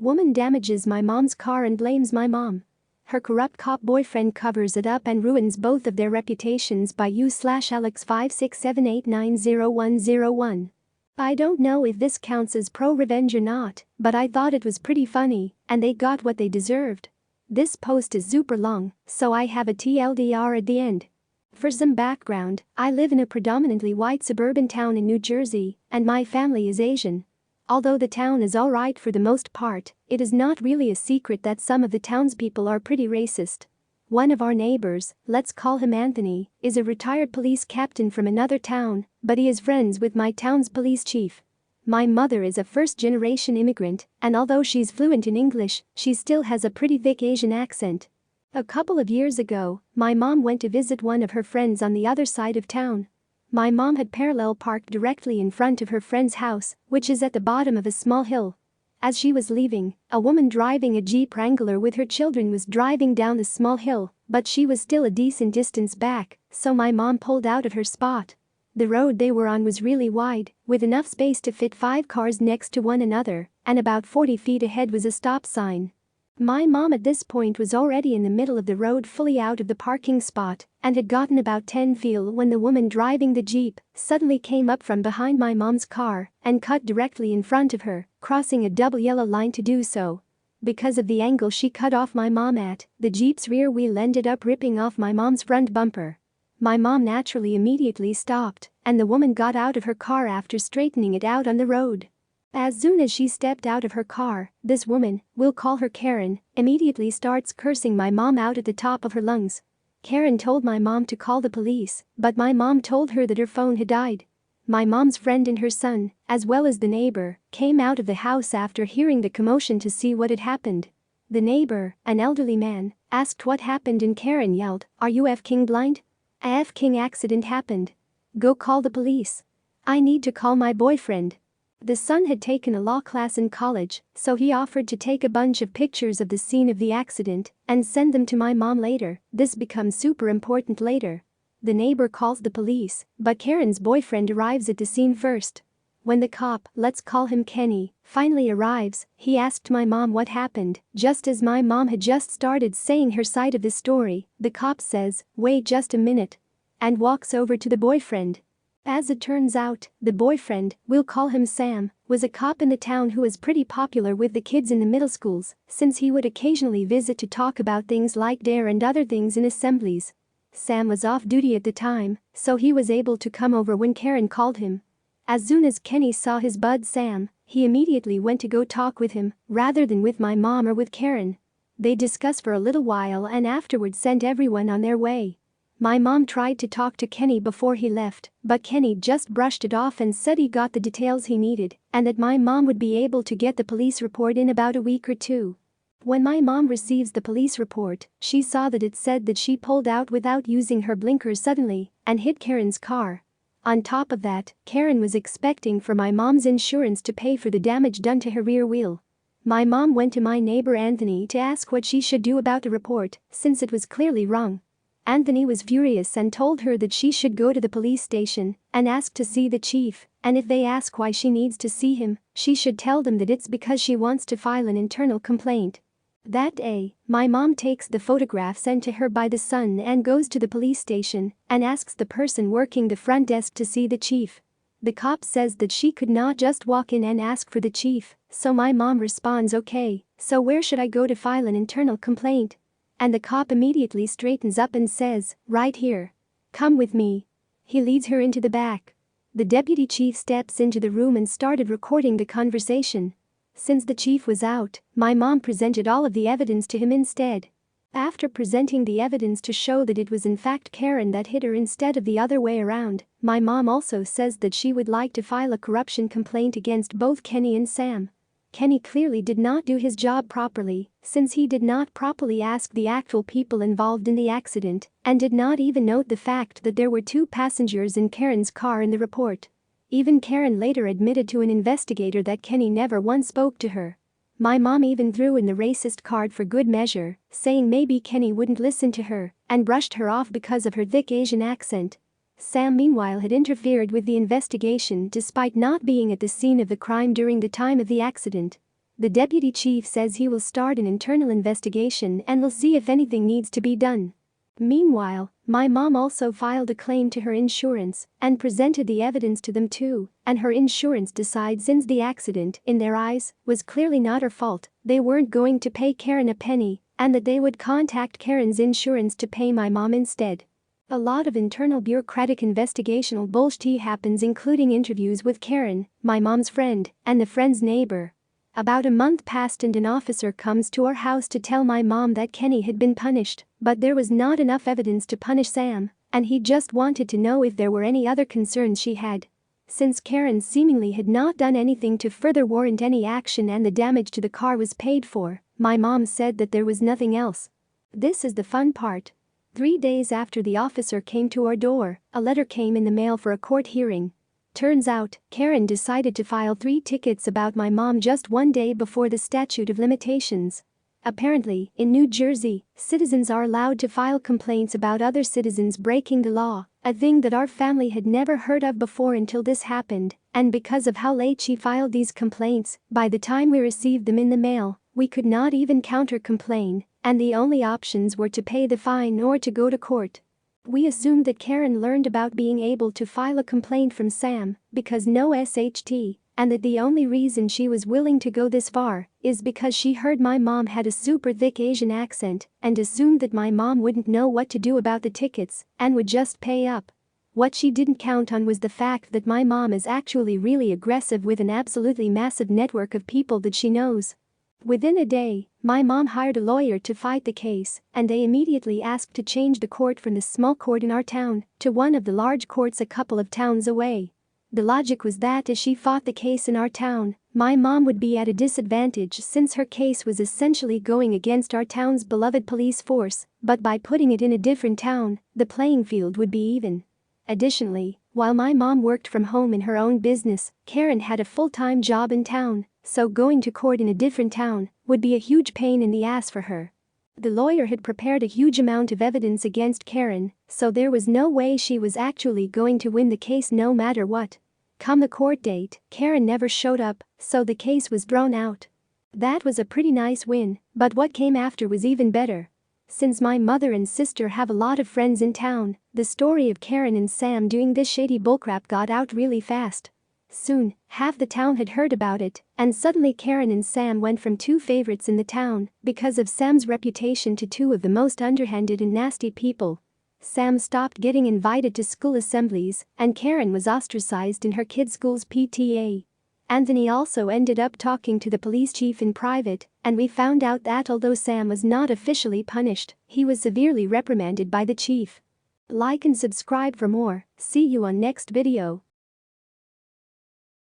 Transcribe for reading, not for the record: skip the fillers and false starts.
Woman damages my mom's car and blames my mom. Her corrupt cop boyfriend covers it up and ruins both of their reputations by u/Alex567890101. I don't know if this counts as pro-revenge or not, but I thought it was pretty funny, and they got what they deserved. This post is super long, so I have a TLDR at the end. For some background, I live in a predominantly white suburban town in New Jersey, and my family is Asian. Although the town is alright for the most part, it is not really a secret that some of the townspeople are pretty racist. One of our neighbors, let's call him Anthony, is a retired police captain from another town, but he is friends with my town's police chief. My mother is a first-generation immigrant, and although she's fluent in English, she still has a pretty thick Asian accent. A couple of years ago, my mom went to visit one of her friends on the other side of town. My mom had parallel parked directly in front of her friend's house, which is at the bottom of a small hill. As she was leaving, a woman driving a Jeep Wrangler with her children was driving down the small hill, but she was still a decent distance back, so my mom pulled out of her spot. The road they were on was really wide, with enough space to fit 5 cars next to one another, and about 40 feet ahead was a stop sign. My mom at this point was already in the middle of the road, fully out of the parking spot, and had gotten about 10 feet when the woman driving the Jeep suddenly came up from behind my mom's car and cut directly in front of her, crossing a double yellow line to do so. Because of the angle she cut off my mom at, the Jeep's rear wheel ended up ripping off my mom's front bumper. My mom naturally immediately stopped, and the woman got out of her car after straightening it out on the road. As soon as she stepped out of her car, this woman, we'll call her Karen, immediately starts cursing my mom out at the top of her lungs. Karen told my mom to call the police, but my mom told her that her phone had died. My mom's friend and her son, as well as the neighbor, came out of the house after hearing the commotion to see what had happened. The neighbor, an elderly man, asked what happened and Karen yelled, "Are you f***ing blind? A f***ing accident happened. Go call the police. I need to call my boyfriend." The son had taken a law class in college, so he offered to take a bunch of pictures of the scene of the accident and send them to my mom later. This becomes super important later. The neighbor calls the police, but Karen's boyfriend arrives at the scene first. When the cop, let's call him Kenny, finally arrives, he asked my mom what happened. Just as my mom had just started saying her side of the story, the cop says, "Wait just a minute," and walks over to the boyfriend. As it turns out, the boyfriend, we'll call him Sam, was a cop in the town who was pretty popular with the kids in the middle schools, since he would occasionally visit to talk about things like DARE and other things in assemblies. Sam was off duty at the time, so he was able to come over when Karen called him. As soon as Kenny saw his bud Sam, he immediately went to go talk with him, rather than with my mom or with Karen. They discussed for a little while and afterwards sent everyone on their way. My mom tried to talk to Kenny before he left, but Kenny just brushed it off and said he got the details he needed and that my mom would be able to get the police report in about a week or two. When my mom receives the police report, she saw that it said that she pulled out without using her blinkers suddenly and hit Karen's car. On top of that, Karen was expecting for my mom's insurance to pay for the damage done to her rear wheel. My mom went to my neighbor Anthony to ask what she should do about the report, since it was clearly wrong. Anthony was furious and told her that she should go to the police station and ask to see the chief, and if they ask why she needs to see him, she should tell them that it's because she wants to file an internal complaint. That day, my mom takes the photograph sent to her by the son and goes to the police station and asks the person working the front desk to see the chief. The cop says that she could not just walk in and ask for the chief, so my mom responds, "Okay, so where should I go to file an internal complaint?" And the cop immediately straightens up and says, "Right here. Come with me." He leads her into the back. The deputy chief steps into the room and started recording the conversation. Since the chief was out, my mom presented all of the evidence to him instead. After presenting the evidence to show that it was in fact Karen that hit her instead of the other way around, my mom also says that she would like to file a corruption complaint against both Kenny and Sam. Kenny clearly did not do his job properly, since he did not properly ask the actual people involved in the accident and did not even note the fact that there were 2 passengers in Karen's car in the report. Even Karen later admitted to an investigator that Kenny never once spoke to her. My mom even threw in the racist card for good measure, saying maybe Kenny wouldn't listen to her and brushed her off because of her thick Asian accent. Sam meanwhile had interfered with the investigation despite not being at the scene of the crime during the time of the accident. The deputy chief says he will start an internal investigation and will see if anything needs to be done. Meanwhile, my mom also filed a claim to her insurance and presented the evidence to them too, and her insurance decides since the accident, in their eyes, was clearly not her fault, they weren't going to pay Karen a penny, and that they would contact Karen's insurance to pay my mom instead. A lot of internal bureaucratic investigational bullshit happens, including interviews with Karen, my mom's friend, and the friend's neighbor. About a month passed and an officer comes to our house to tell my mom that Kenny had been punished, but there was not enough evidence to punish Sam, and he just wanted to know if there were any other concerns she had. Since Karen seemingly had not done anything to further warrant any action and the damage to the car was paid for, my mom said that there was nothing else. This is the fun part. 3 days after the officer came to our door, a letter came in the mail for a court hearing. Turns out, Karen decided to file 3 tickets about my mom just 1 day before the statute of limitations. Apparently, in New Jersey, citizens are allowed to file complaints about other citizens breaking the law, a thing that our family had never heard of before until this happened, and because of how late she filed these complaints, by the time we received them in the mail, we could not even counter-complain, and the only options were to pay the fine or to go to court. We assumed that Karen learned about being able to file a complaint from Sam because no SHT, and that the only reason she was willing to go this far is because she heard my mom had a super thick Asian accent and assumed that my mom wouldn't know what to do about the tickets and would just pay up. What she didn't count on was the fact that my mom is actually really aggressive with an absolutely massive network of people that she knows. Within a day, my mom hired a lawyer to fight the case, and they immediately asked to change the court from the small court in our town to one of the large courts a couple of towns away. The logic was that as she fought the case in our town, my mom would be at a disadvantage since her case was essentially going against our town's beloved police force, but by putting it in a different town, the playing field would be even. Additionally, while my mom worked from home in her own business, Karen had a full-time job in town, so going to court in a different town would be a huge pain in the ass for her. The lawyer had prepared a huge amount of evidence against Karen, so there was no way she was actually going to win the case no matter what. Come the court date, Karen never showed up, so the case was drawn out. That was a pretty nice win, but what came after was even better. Since my mother and sister have a lot of friends in town, the story of Karen and Sam doing this shady bullcrap got out really fast. Soon, half the town had heard about it, and suddenly Karen and Sam went from 2 favorites in the town because of Sam's reputation to 2 of the most underhanded and nasty people. Sam stopped getting invited to school assemblies, and Karen was ostracized in her kids' school's PTA. Anthony also ended up talking to the police chief in private, and we found out that although Sam was not officially punished, he was severely reprimanded by the chief. Like and subscribe for more. See you on next video.